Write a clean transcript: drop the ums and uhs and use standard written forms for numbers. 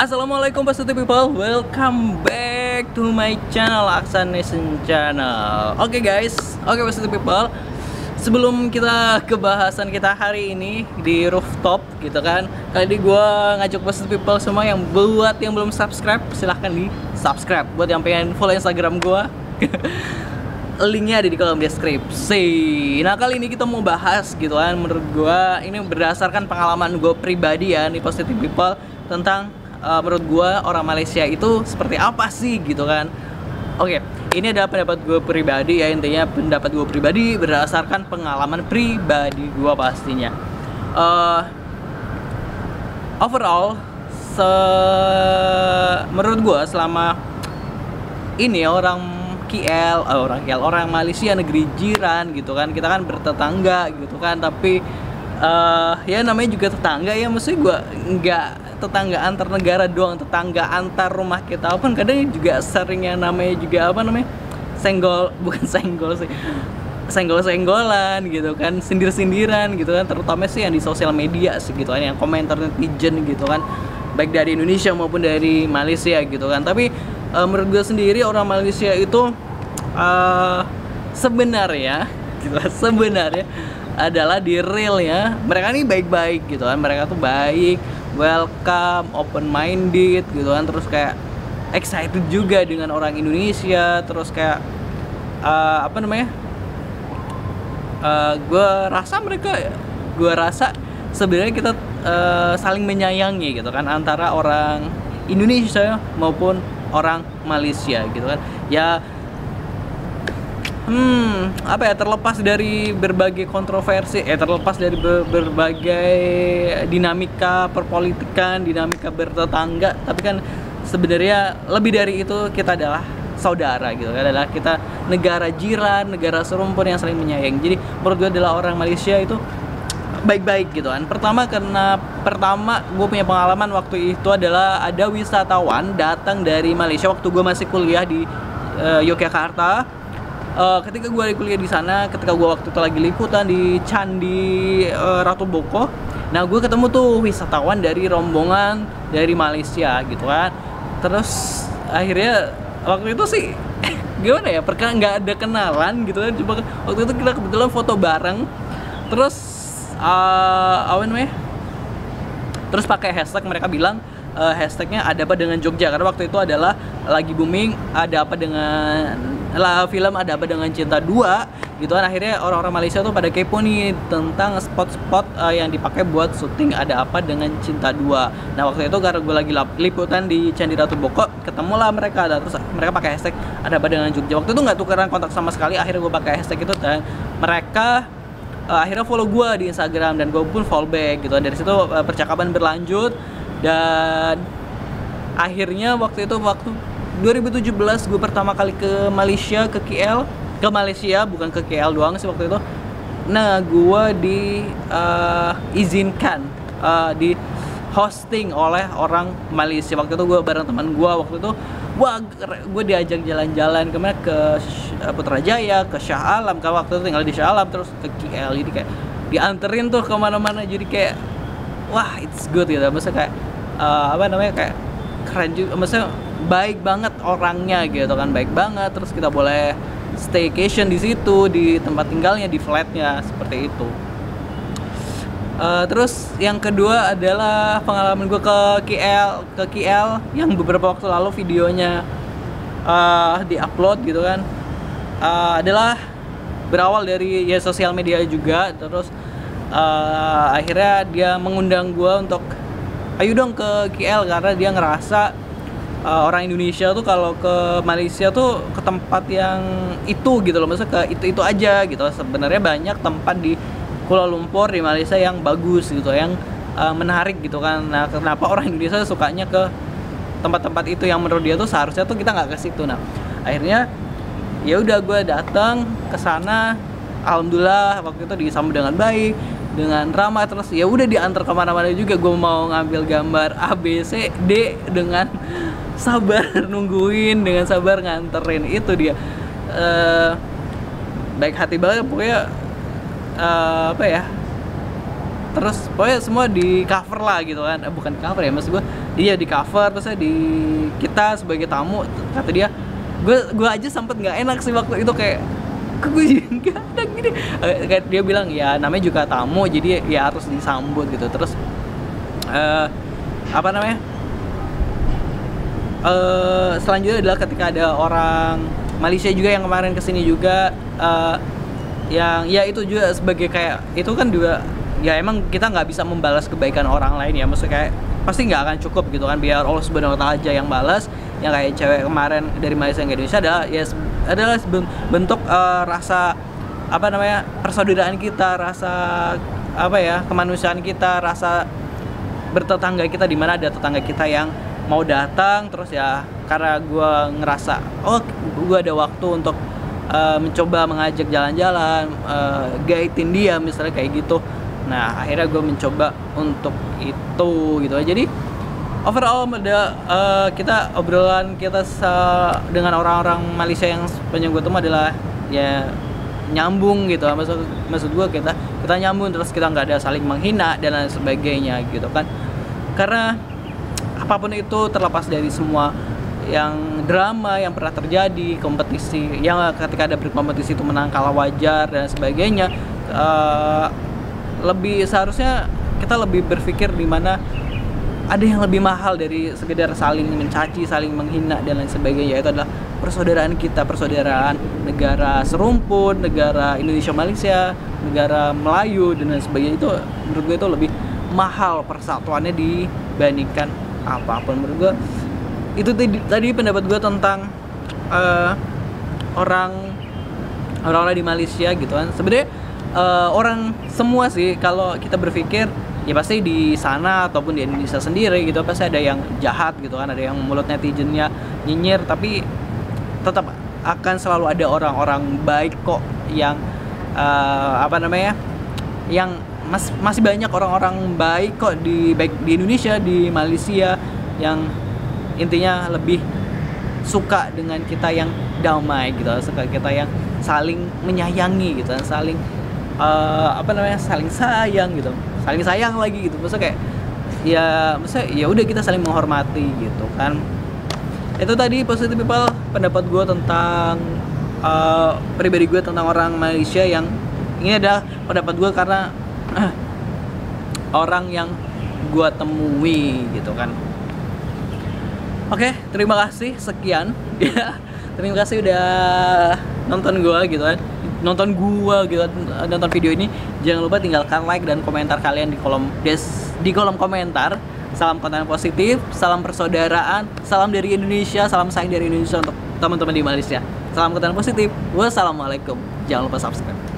Assalamualaikum positive people, welcome back to my channel Aksan Nation Channel. Oke guys, positive people, sebelum kita ke bahasan kita hari ini di rooftop gitu kan, kali ini gue ngajak positive people semua yang belum subscribe, silahkan di subscribe. Buat yang pengen follow Instagram gue linknya ada di kolom deskripsi. Nah kali ini kita mau bahas gitu kan, menurut gue ini berdasarkan pengalaman gue pribadi ya nih positive people, tentang menurut gue orang Malaysia itu seperti apa sih gitu kan. Oke, ini adalah pendapat gue pribadi ya, intinya pendapat gue pribadi berdasarkan pengalaman pribadi gue pastinya. Overall, menurut gue selama ini orang Malaysia negeri jiran gitu kan, kita kan bertetangga gitu kan, tapi ya namanya juga tetangga ya, maksudnya gue nggak tetangga antar negara doang, tetangga antar rumah kita pun kadang juga sering yang namanya juga senggol-senggolan gitu kan, sindir-sindiran gitu kan, terutama sih yang di sosial media sih gitu kan, yang komentar netizen gitu kan, baik dari Indonesia maupun dari Malaysia gitu kan. Tapi menurut gue sendiri orang Malaysia itu sebenarnya adalah di real ya, mereka ini baik-baik gitu kan, mereka tuh baik, welcome, open minded gitu kan, terus kayak excited juga dengan orang Indonesia, terus kayak gue rasa sebenarnya kita saling menyayangi gitu kan, antara orang Indonesia maupun orang Malaysia gitu kan ya. Terlepas dari berbagai kontroversi, terlepas dari berbagai dinamika perpolitikan, dinamika bertetangga, tapi kan sebenarnya lebih dari itu kita adalah saudara gitu, adalah kita negara jiran, negara serumpun yang saling menyayangi. Jadi menurut gue adalah orang Malaysia itu baik-baik gitu kan. Pertama gue punya pengalaman waktu itu adalah ada wisatawan datang dari Malaysia waktu gue masih kuliah di Yogyakarta. Ketika gue kuliah di sana, ketika gue waktu itu lagi liputan di Candi Ratu Boko, nah gue ketemu tuh wisatawan dari rombongan dari Malaysia gitu kan. Terus akhirnya waktu itu sih gimana ya, nggak ada kenalan gitu kan, cuma waktu itu kita kebetulan foto bareng. Terus terus pakai hashtag, mereka bilang hashtagnya ada apa dengan Jogja, karena waktu itu adalah lagi booming ada apa dengan film Ada Apa Dengan Cinta 2 gitu kan. Akhirnya orang-orang Malaysia tuh pada kepo nih tentang spot-spot yang dipakai buat syuting Ada Apa Dengan Cinta 2. Nah waktu itu karena gue lagi liputan di Candi Ratu Boko, ketemulah mereka, terus mereka pakai hashtag Ada Apa Dengan Jogja. Waktu itu nggak tukeran kontak sama sekali, akhirnya gue pakai hashtag itu dan mereka akhirnya follow gue di Instagram dan gue pun follow back gitu. Dari situ percakapan berlanjut dan akhirnya waktu 2017 gue pertama kali ke Malaysia, ke Malaysia, bukan ke KL doang sih waktu itu. Nah gue diizinkan di hosting oleh orang Malaysia. Waktu itu gue bareng teman gue, waktu itu gue diajak jalan-jalan kemana, ke Putrajaya, ke Shah Alam, kan waktu itu tinggal di Shah Alam, terus ke KL. Jadi kayak dianterin tuh kemana-mana, jadi kayak wah it's good gitu, maksudnya kayak kayak keren juga, maksudnya baik banget orangnya gitu kan, baik banget. Terus kita boleh staycation di situ, di tempat tinggalnya, di flatnya, seperti itu. Terus yang kedua adalah pengalaman gue ke KL yang beberapa waktu lalu videonya diupload gitu kan, adalah berawal dari ya sosial media juga. Terus akhirnya dia mengundang gue untuk ayo dong ke KL, karena dia ngerasa orang Indonesia tuh kalau ke Malaysia tuh ke tempat yang itu gitu loh, maksudnya ke itu aja gitu. Sebenarnya banyak tempat di Kuala Lumpur, di Malaysia yang bagus gitu, yang menarik gitu kan. Nah kenapa orang Indonesia sukanya ke tempat-tempat itu yang menurut dia tuh seharusnya tuh kita nggak ke situ. Nah akhirnya ya udah gue datang ke sana, alhamdulillah waktu itu disambut dengan baik, dengan ramah. Terus ya udah diantar kemana-mana juga, gue mau ngambil gambar A B C D dengan sabar nungguin, dengan sabar nganterin. Itu dia baik hati banget pokoknya. Terus pokoknya semua di cover lah gitu kan, bukan cover ya, maksud gue dia di cover, terus di kita sebagai tamu, kata dia, gue aja sempet nggak enak sih waktu itu, kayak kok gue nggak ada gini. Kayak dia bilang ya namanya juga tamu, jadi ya harus disambut gitu. Terus apa namanya, selanjutnya adalah ketika ada orang Malaysia juga yang kemarin kesini juga, yang ya itu juga sebagai kayak, itu kan juga ya emang kita nggak bisa membalas kebaikan orang lain ya, maksudnya kayak pasti nggak akan cukup gitu kan, biar Allah Subhanahu Wa Taala aja yang balas. Yang kayak cewek kemarin dari Malaysia ke Indonesia adalah bentuk rasa apa namanya, persaudaraan kita, rasa apa ya, kemanusiaan kita, rasa bertetangga kita, di mana ada tetangga kita yang mau datang, terus ya karena gue ngerasa oh gue ada waktu untuk mencoba mengajak jalan-jalan, guidein dia misalnya kayak gitu. Nah akhirnya gue mencoba untuk itu gitu. Jadi overall kita obrolan kita dengan orang-orang Malaysia yang sepanjang gue temu adalah ya nyambung gitu. Maksud gue kita nyambung, terus kita nggak ada saling menghina dan lain sebagainya gitu kan. Karena apapun itu, terlepas dari semua yang drama yang pernah terjadi, kompetisi yang ketika ada berkompetisi itu menang kalah wajar dan sebagainya, lebih seharusnya kita lebih berpikir di mana ada yang lebih mahal dari sekedar saling mencaci, saling menghina dan lain sebagainya. Itu adalah persaudaraan kita, persaudaraan negara serumpun, negara Indonesia Malaysia, negara Melayu dan lain sebagainya. Itu menurut gue itu lebih mahal persatuannya dibandingkan apapun. Menurut gue itu tadi pendapat gue tentang orang-orang di Malaysia gitu kan. Sebenarnya orang semua sih, kalau kita berpikir ya pasti di sana ataupun di Indonesia sendiri gitu pasti ada yang jahat gitu kan, ada yang mulut netizennya nyinyir, tapi tetap akan selalu ada orang-orang baik kok yang apa namanya, yang masih banyak orang-orang baik kok baik di Indonesia, di Malaysia, yang intinya lebih suka dengan kita yang damai gitu, suka kita yang saling menyayangi gitu, saling apa namanya, saling sayang gitu, saling sayang lagi gitu. Maksudnya kayak ya udah kita saling menghormati gitu kan. Itu tadi Positive People, pendapat gue tentang pribadi gue tentang orang Malaysia, yang ini adalah pendapat gue karena orang yang gue temui gitu kan. Oke, terima kasih, sekian ya. Terima kasih udah nonton gue gitu kan, nonton video ini. Jangan lupa tinggalkan like dan komentar kalian di kolom komentar. Salam konten positif, salam persaudaraan, salam dari Indonesia, salam sayang dari Indonesia untuk teman-teman di Malaysia. Salam konten positif. Wassalamualaikum. Jangan lupa subscribe.